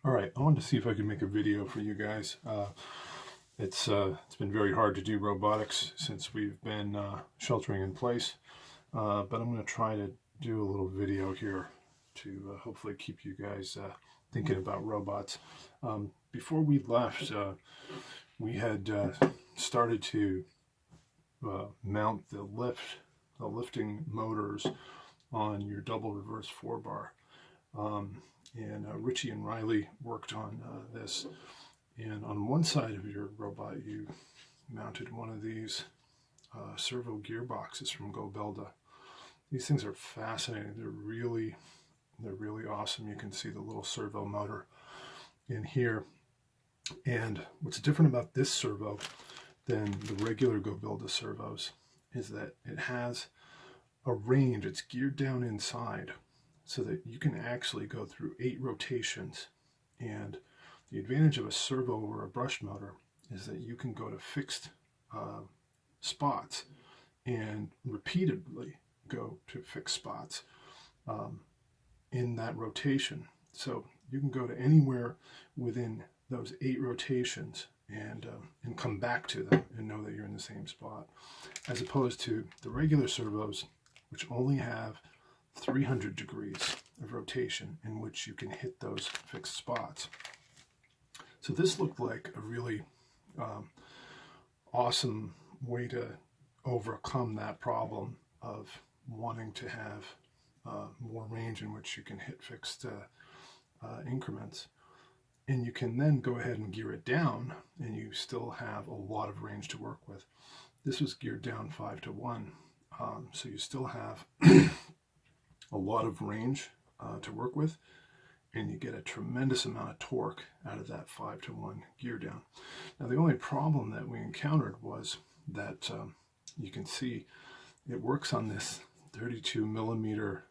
All right, I wanted to see if I could make a video for you guys. It's been very hard to do robotics since we've been sheltering in place, but I'm going to try to do a little video here to hopefully keep you guys thinking about robots. Before we left, we had started to mount the lifting motors on your double reverse 4-bar. And Richie and Riley worked on this. And on one side of your robot, you mounted one of these servo gearboxes from goBilda. These things are fascinating. They're really awesome. You can see the little servo motor in here. And what's different about this servo than the regular goBilda servos is that it has a range. It's geared down inside, so that you can actually go through 8 rotations. And the advantage of a servo or a brush motor is that you can go to fixed spots and repeatedly go to fixed spots in that rotation. So you can go to anywhere within those 8 rotations and come back to them and know that you're in the same spot, as opposed to the regular servos, which only have 300 degrees of rotation in which you can hit those fixed spots. So this looked like a really awesome way to overcome that problem of wanting to have more range in which you can hit fixed increments. And you can then go ahead and gear it down, and you still have a lot of range to work with. This was geared down 5-to-1, so you still have a lot of range to work with, and you get a tremendous amount of torque out of that 5-to-1 gear down. Now, the only problem that we encountered was that you can see it works on this 32 millimeter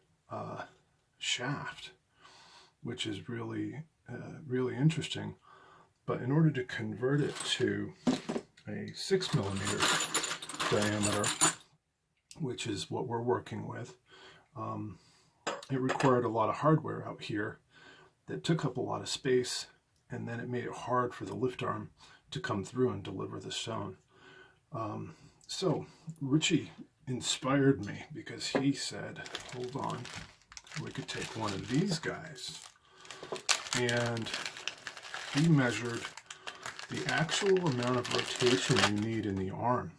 shaft, which is really interesting. But in order to convert it to a 6 millimeter diameter, which is what we're working with, it required a lot of hardware out here that took up a lot of space, and then it made it hard for the lift arm to come through and deliver the stone. So Richie inspired me because he said, hold on, we could take one of these guys, and he measured the actual amount of rotation you need in the arm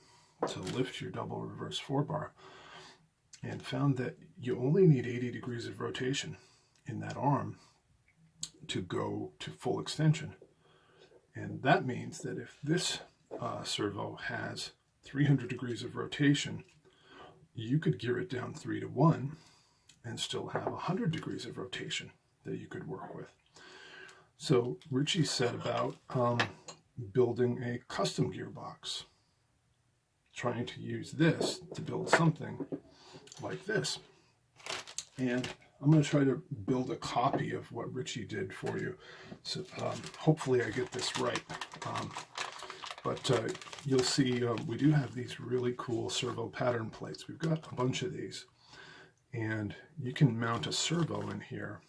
to lift your double reverse 4-bar, and found that you only need 80 degrees of rotation in that arm to go to full extension. And that means that if this servo has 300 degrees of rotation, you could gear it down 3-to-1 and still have 100 degrees of rotation that you could work with. So Richie set about building a custom gearbox, trying to use this to build something like this. And I'm going to try to build a copy of what Richie did for you. So hopefully I get this right. But you'll see we do have these really cool servo pattern plates. We've got a bunch of these. And you can mount a servo in here.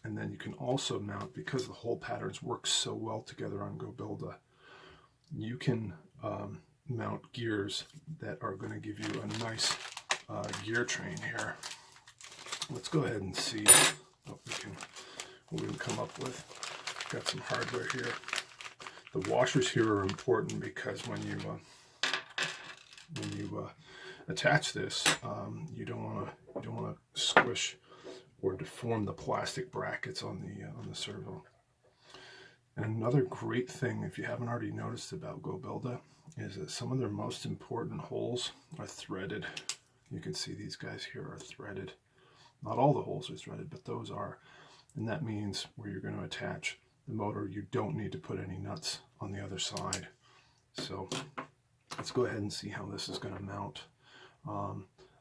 And then you can also mount, because the whole patterns work so well together on goBilda, you can mount gears that are going to give you a nice gear train here. Let's go ahead and see what we can come up with. Got some hardware here. The washers here are important because when you attach this, you don't want to squish or deform the plastic brackets on the servo. And another great thing, if you haven't already noticed about goBilda, is that some of their most important holes are threaded. You can see these guys here are threaded. Not all the holes are threaded, but those are. And that means where you're going to attach the motor, you don't need to put any nuts on the other side. So let's go ahead and see how this is going to mount.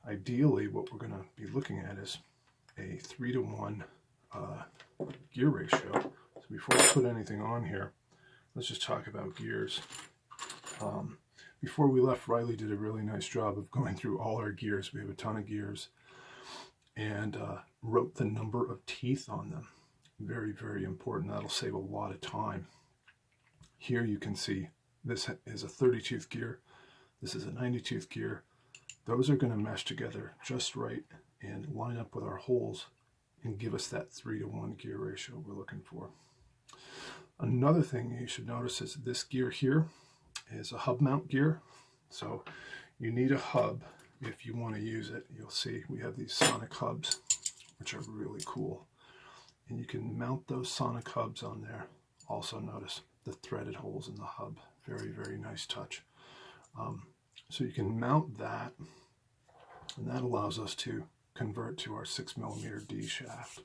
Ideally, what we're going to be looking at is a 3-to-1 gear ratio. So before I put anything on here, let's just talk about gears. Before we left, Riley did a really nice job of going through all our gears. We have a ton of gears, and wrote the number of teeth on them. Very, very important. That'll save a lot of time. Here you can see this is a 30-tooth gear. This is a 90-tooth gear. Those are going to mesh together just right and line up with our holes and give us that 3-to-1 gear ratio we're looking for. Another thing you should notice is this gear here is a hub mount gear. So you need a hub if you want to use it. You'll see we have these sonic hubs, which are really cool. And you can mount those sonic hubs on there. Also notice the threaded holes in the hub. Very, very nice touch. So you can mount that, and that allows us to convert to our 6mm D shaft.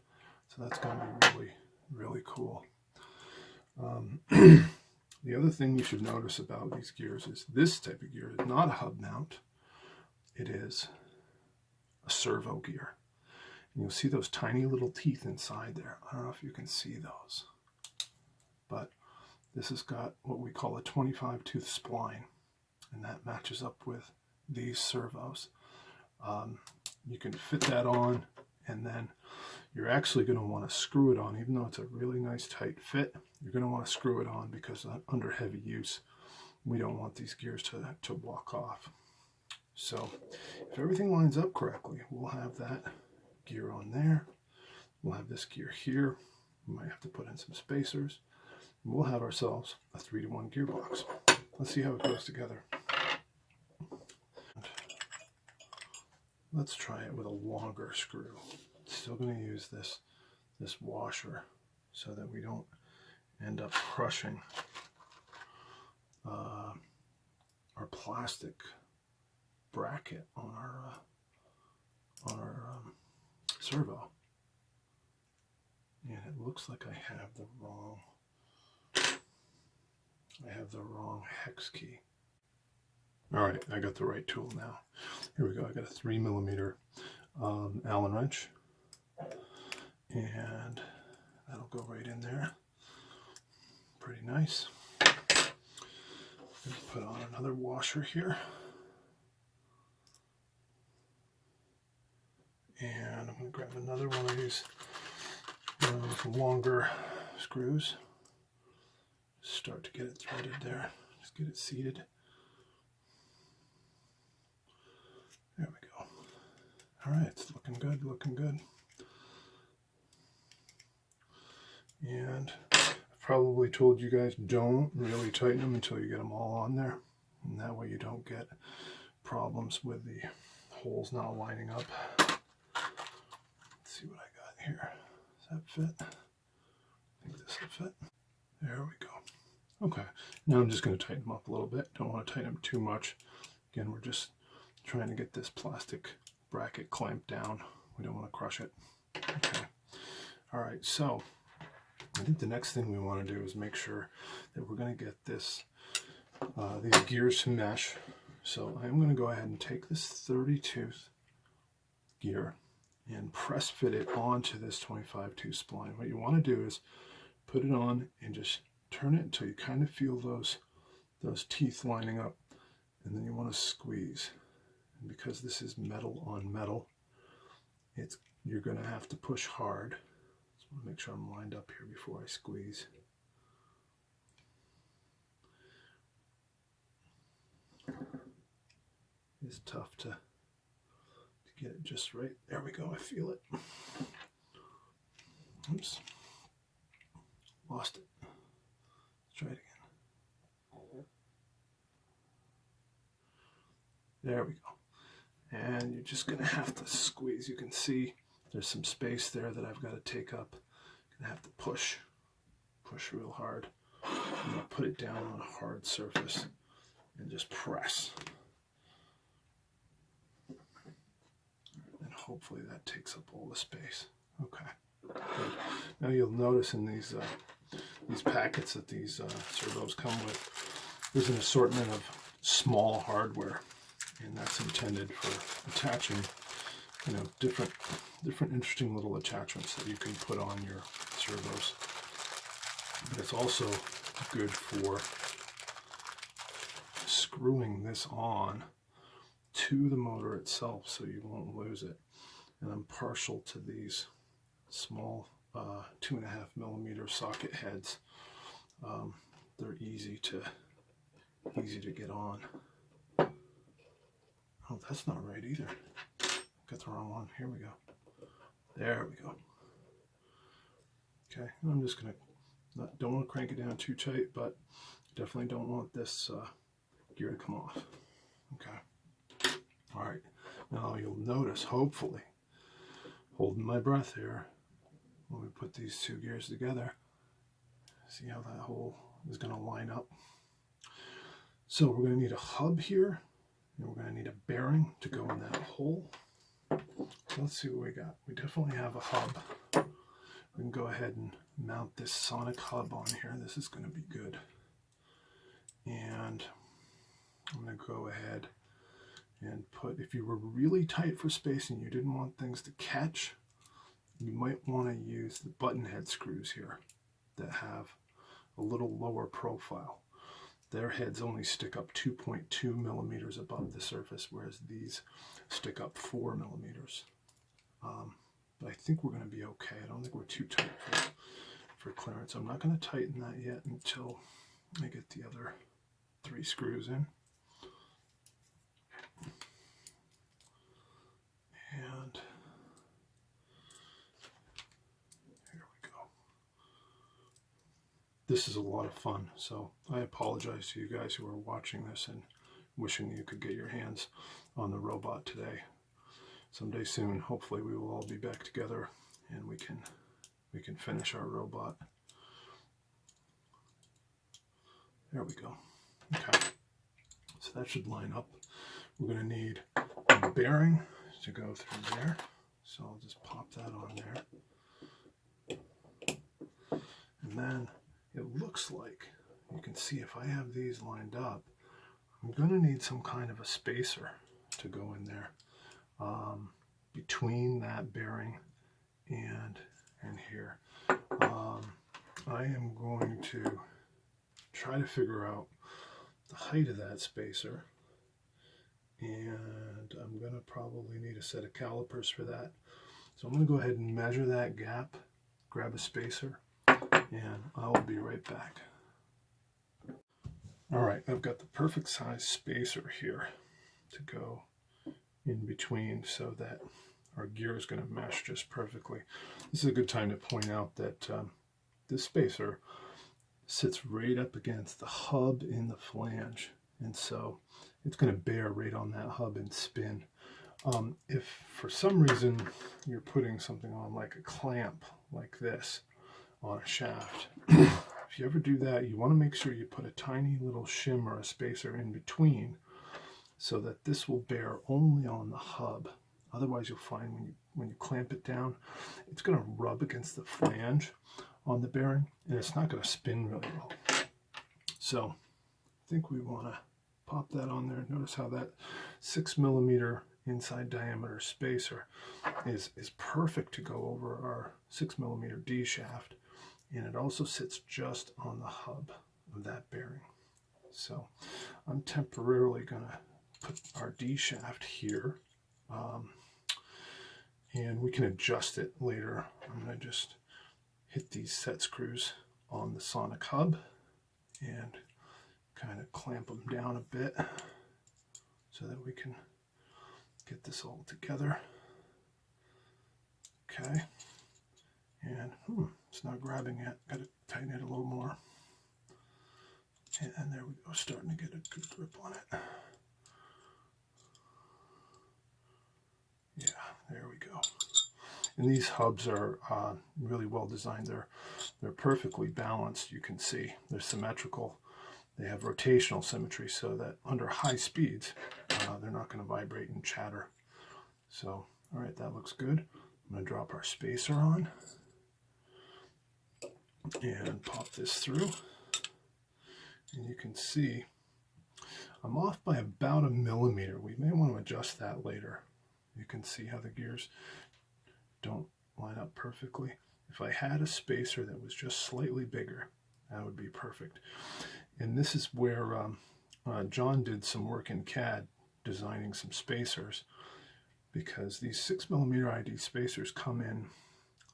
So that's going to be really, really cool. The other thing you should notice about these gears is this type of gear is not a hub mount. It is a servo gear. And you'll see those tiny little teeth inside there. I don't know if you can see those, but this has got what we call a 25-tooth spline, and that matches up with these servos. You can fit that on, and then you're actually going to want to screw it on. Even though it's a really nice tight fit, you're going to want to screw it on because under heavy use, we don't want these gears to walk off. So if everything lines up correctly, we'll have that gear on there. We'll have this gear here. We might have to put in some spacers. We'll have ourselves a 3-to-1 gearbox. Let's see how it goes together. Let's try it with a longer screw. Still going to use this washer so that we don't end up crushing our plastic bracket on our servo. And it looks like I have the wrong hex key. All right, I got the right tool now. Here we go. I got a 3mm Allen wrench, and that'll go right in there. Pretty nice. Let's put on another washer here. And I'm going to grab another one of these longer screws. Start to get it threaded there. Just get it seated. There we go. All right, it's looking good, looking good. And I've probably told you guys, don't really tighten them until you get them all on there. And that way you don't get problems with the holes not lining up. Let's see what I got here. Does that fit? I think this will fit. There we go. Okay, now I'm just going to tighten them up a little bit. Don't want to tighten them too much. Again, we're just trying to get this plastic bracket clamped down. We don't want to crush it. Okay. All right, so I think the next thing we want to do is make sure that we're going to get this these gears to mesh. So I'm going to go ahead and take this 30-tooth gear and press fit it onto this 25-tooth spline. What you want to do is put it on and just turn it until you kind of feel those teeth lining up, and then you want to squeeze. And because this is metal on metal, you're going to have to push hard. Just want to make sure I'm lined up here before I squeeze. It's tough to get it just right. There we go. I feel it. Oops. Lost it. Let's try it again. There we go. And you're just going to have to squeeze. You can see there's some space there that I've got to take up. Going to have to push real hard. I'm going to put it down on a hard surface and just press. And hopefully that takes up all the space. Okay. Good. Now you'll notice in these packets that these servos come with, there's an assortment of small hardware, and that's intended for attaching, different interesting little attachments that you can put on your servos. But it's also good for screwing this on to the motor itself so you won't lose it. And I'm partial to these small 2.5mm socket heads. They're easy to get on. Oh, that's not right either. Got the wrong one. Here we go. There we go. Okay, I'm just gonna don't want to crank it down too tight, but definitely don't want this gear to come off. Okay. All right. Now you'll notice, hopefully, holding my breath here, when we put these two gears together, see how that hole is going to line up. So we're going to need a hub here, and we're going to need a bearing to go in that hole. So let's see what we got. We definitely have a hub. We can go ahead and mount this sonic hub on here. This is going to be good. And I'm going to go ahead and put, if you were really tight for space and you didn't want things to catch, you might want to use the button head screws here that have a little lower profile. Their heads only stick up 2.2mm above the surface, whereas these stick up 4mm. But I think we're going to be okay. I don't think we're too tight for clearance. I'm not going to tighten that yet until I get the other 3 screws in. And here we go. This is a lot of fun, so I apologize to you guys who are watching this and wishing you could get your hands on the robot today. Someday soon, hopefully we will all be back together and we can finish our robot. There we go. Okay, so that should line up. We're going to need a bearing to go through there, so I'll just pop that on there. And then it looks like, you can see if I have these lined up, I'm going to need some kind of a spacer to go in there between that bearing and here. I am going to try to figure out the height of that spacer, and I'm going to probably need a set of calipers for that. So I'm going to go ahead and measure that gap, grab a spacer, and I'll be right back. All right, I've got the perfect size spacer here to go in between so that our gear is going to mesh just perfectly. This is a good time to point out that this spacer sits right up against the hub in the flange, and so it's going to bear right on that hub and spin. If for some reason you're putting something on like a clamp like this on a shaft, if you ever do that, you want to make sure you put a tiny little shim or a spacer in between so that this will bear only on the hub. Otherwise you'll find when you clamp it down, it's going to rub against the flange on the bearing and it's not going to spin really well. So I think we want to pop that on there. Notice how that 6mm inside diameter spacer is perfect to go over our 6mm D shaft, and it also sits just on the hub of that bearing. So I'm temporarily going to put our D shaft here, and we can adjust it later. I'm going to just hit these set screws on the sonic hub and kind of clamp them down a bit so that we can get this all together. Okay, and it's not grabbing yet. Got to tighten it a little more. And there we go, starting to get a good grip on it. Yeah, there we go. And these hubs are really well designed. They're perfectly balanced. You can see they're symmetrical. They have rotational symmetry so that under high speeds, they're not going to vibrate and chatter. So, all right, that looks good. I'm going to drop our spacer on and pop this through. And you can see I'm off by about 1mm. We may want to adjust that later. You can see how the gears don't line up perfectly. If I had a spacer that was just slightly bigger, that would be perfect. And this is where John did some work in CAD designing some spacers, because these 6mm ID spacers come in,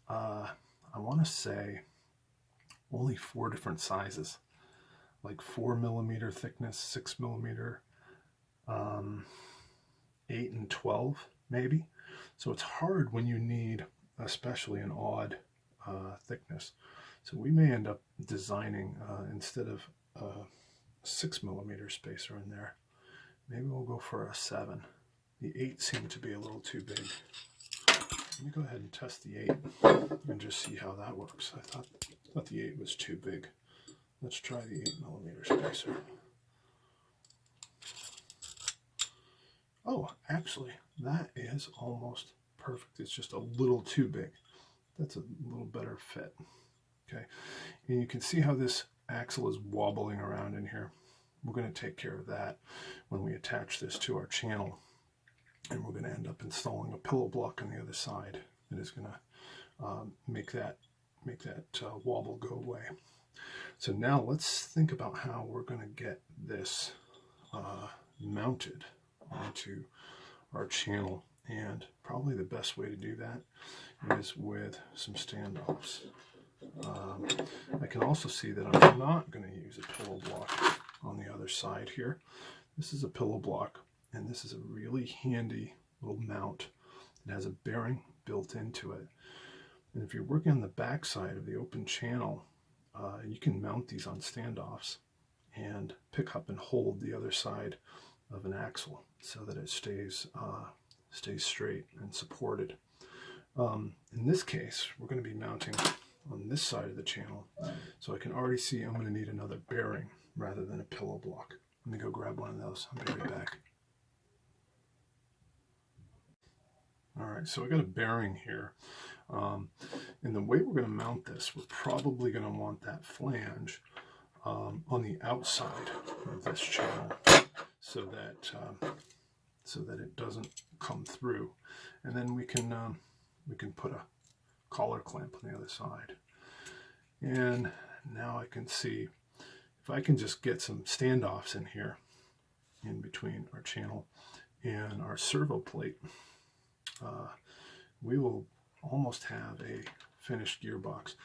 I I want to say, only 4 different sizes, like 4mm thickness, 6mm, 8 and 12 maybe. So it's hard when you need especially an odd thickness. So we may end up designing, instead of a 6mm spacer in there, maybe we'll go for a 7. The 8 seemed to be a little too big. Let me go ahead and test the 8 and just see how that works. I thought the 8 was too big. Let's try the 8mm spacer. Oh, actually, that is almost perfect. It's just a little too big. That's a little better fit. Okay, and you can see how this axle is wobbling around in here. We're going to take care of that when we attach this to our channel, and we're going to end up installing a pillow block on the other side that is going to make that wobble go away. So now let's think about how we're going to get this mounted onto our channel, and probably the best way to do that is with some standoffs. I can also see that I'm not going to use a pillow block on the other side here. This is a pillow block, and this is a really handy little mount. It has a bearing built into it, and if you're working on the back side of the open channel, you can mount these on standoffs and pick up and hold the other side of an axle so that it stays straight and supported. In this case, we're going to be mounting on this side of the channel, so I can already see I'm going to need another bearing rather than a pillow block. Let me go grab one of those. I'll be right back. Alright, so I got a bearing here, and the way we're going to mount this, we're probably going to want that flange on the outside of this channel so that it doesn't come through, and then we can put a collar clamp on the other side. And now I can see if I can just get some standoffs in here in between our channel and our servo plate, we will almost have a finished gearbox.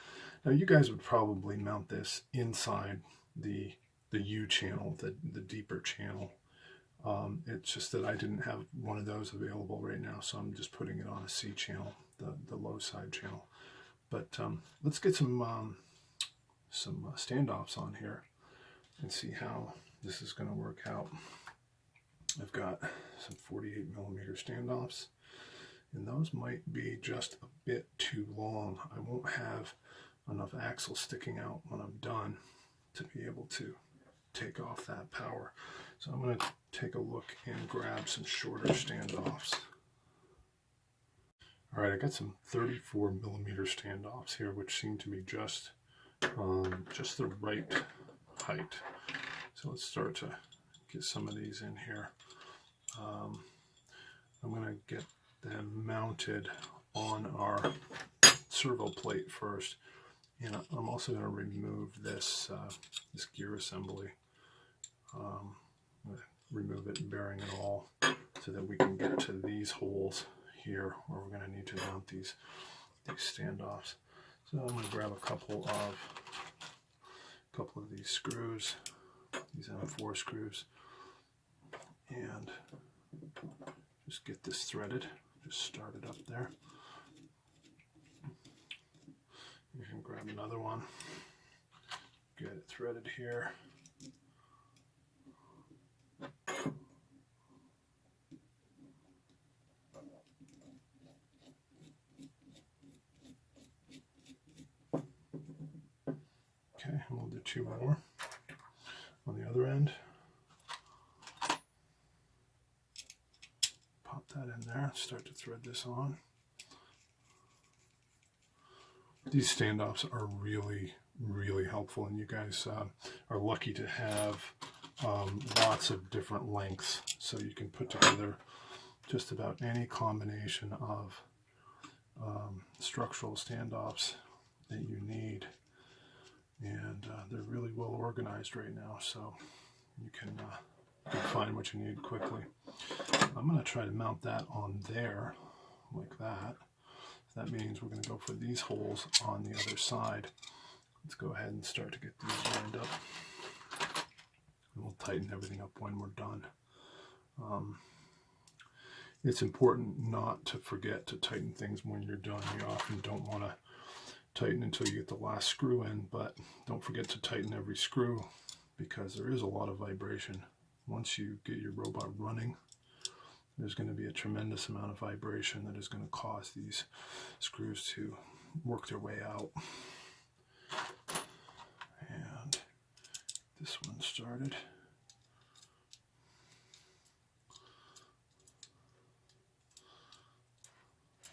Now you guys would probably mount this inside the U channel, the deeper channel. It's just that I didn't have one of those available right now, so I'm just putting it on a C channel, the low side channel. But let's get some standoffs on here and see how this is going to work out. I've got some 48mm standoffs, and those might be just a bit too long. I won't have enough axle sticking out when I'm done to be able to take off that power. So I'm going to take a look and grab some shorter standoffs. Alright, I got some 34mm standoffs here, which seem to be just the right height. So let's start to get some of these in here. I'm going to get them mounted on our servo plate first, and I'm also going to remove this gear assembly. I'm going to remove it, bearing and all, so that we can get to these holes here where we're going to need to mount these standoffs. So I'm going to grab a couple of these screws, these M4 screws, and just get this threaded. Just start it up there. You can grab another one, get it threaded here. Okay, and we'll do 2 more on the other end. Pop that in there, start to thread this on. These standoffs are really, really helpful, and you guys are lucky to have lots of different lengths, so you can put together just about any combination of structural standoffs that you need. And they're really well organized right now, so you can find what you need quickly. I'm going to try to mount that on there like that. That means we're going to go for these holes on the other side. Let's go ahead and start to get these lined up. And we'll tighten everything up when we're done. It's important not to forget to tighten things when you're done. You often don't want to tighten until you get the last screw in, but don't forget to tighten every screw because there is a lot of vibration. Once you get your robot running, there's going to be a tremendous amount of vibration that is going to cause these screws to work their way out. And this one started.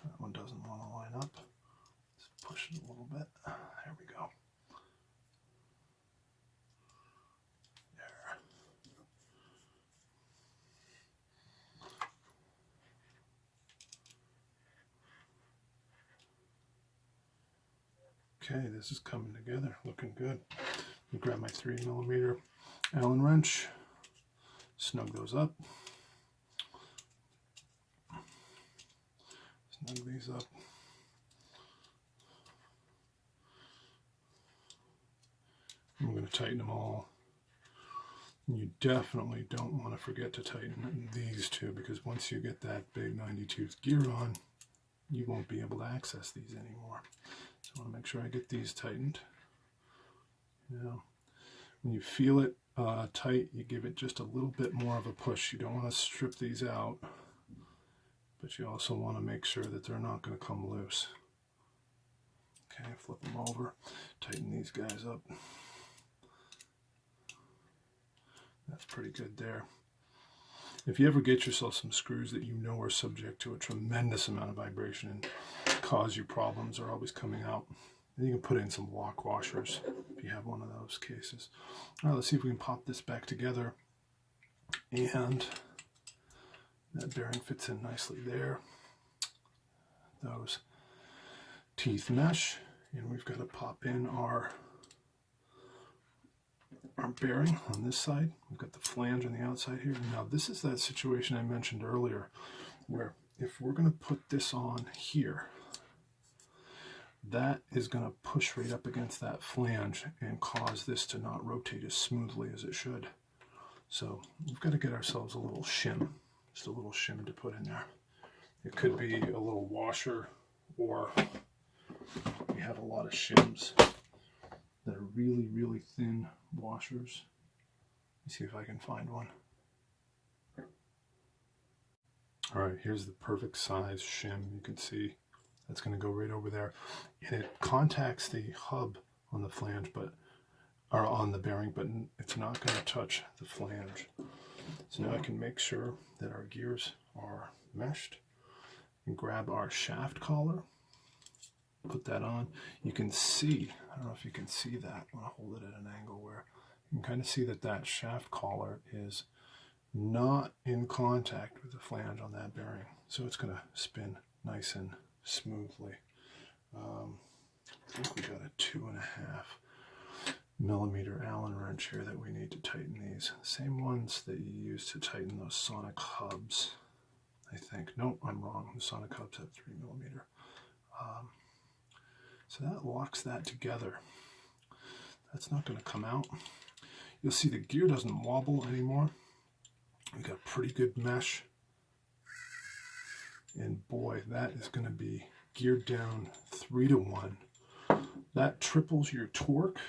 That one doesn't want to line up. Let's push it a little bit. There we go. There. Okay, this is coming together, looking good. I'll grab my 3mm Allen wrench, snug those up. Snug these up. I'm going to tighten them all. You definitely don't want to forget to tighten these two, because once you get that big 90-tooth gear on, you won't be able to access these anymore. So I want to make sure I get these tightened. Now, when you feel it tight, you give it just a little bit more of a push. You don't want to strip these out, but you also want to make sure that they're not going to come loose. Okay, flip them over, tighten these guys up. That's pretty good there. If you ever get yourself some screws that you know are subject to a tremendous amount of vibration and cause you problems, are always coming out, then you can put in some lock washers if you have one of those cases. All right, let's see if we can pop this back together. And that bearing fits in nicely there. Those teeth mesh, and we've got to pop in our bearing on this side. We've got the flange on the outside here. Now this is that situation I mentioned earlier, where if we're going to put this on here, that is going to push right up against that flange and cause this to not rotate as smoothly as it should. So we've got to get ourselves a little shim, just a little shim to put in there. It could be a little washer, or we have a lot of shims that are really, really thin washers. Let me see if I can find one. All right, here's the perfect size shim. You can see that's going to go right over there, and it contacts the hub on the flange, or on the bearing, but it's not going to touch the flange. So now I can make sure that our gears are meshed, and grab our shaft collar, put that on. You can see, I don't know if you can see that, I'm going to hold it at an angle where you can kind of see that that shaft collar is not in contact with the flange on that bearing. So it's going to spin nice and smoothly. I think we got a 2.5mm Allen wrench here that we need to tighten these. Same ones that you use to tighten those sonic hubs, I think. Nope, I'm wrong. The sonic hubs have 3mm. So that locks that together. That's not going to come out. You'll see the gear doesn't wobble anymore. We got pretty good mesh. And boy, that is going to be geared down 3-to-1. That triples your torque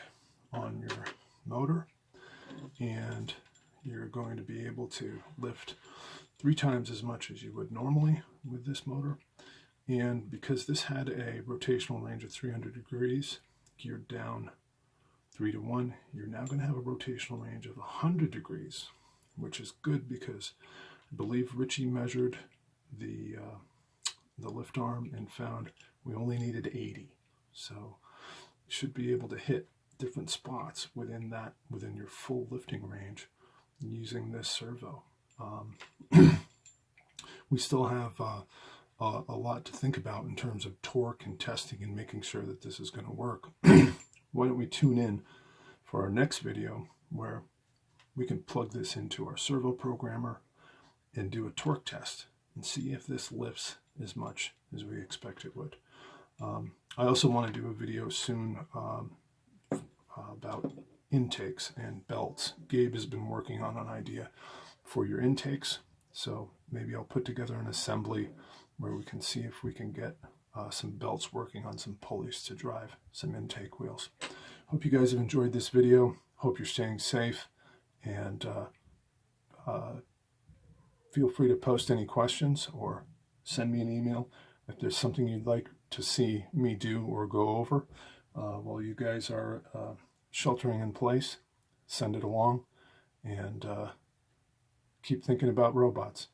on your motor, and you're going to be able to lift 3 times as much as you would normally with this motor. And because this had a rotational range of 300 degrees, geared down 3-to-1, you're now going to have a rotational range of 100 degrees, which is good because I believe Richie measured the lift arm and found we only needed 80. So you should be able to hit different spots within your full lifting range using this servo. We still have a lot to think about in terms of torque and testing and making sure that this is going to work. Why don't we tune in for our next video where we can plug this into our servo programmer and do a torque test and see if this lifts as much as we expect it would. I also want to do a video soon about intakes and belts. Gabe has been working on an idea for your intakes, so maybe I'll put together an assembly where we can see if we can get some belts working on some pulleys to drive some intake wheels. Hope you guys have enjoyed this video. Hope you're staying safe, and feel free to post any questions or send me an email if there's something you'd like to see me do or go over while you guys are sheltering in place. Send it along, and keep thinking about robots.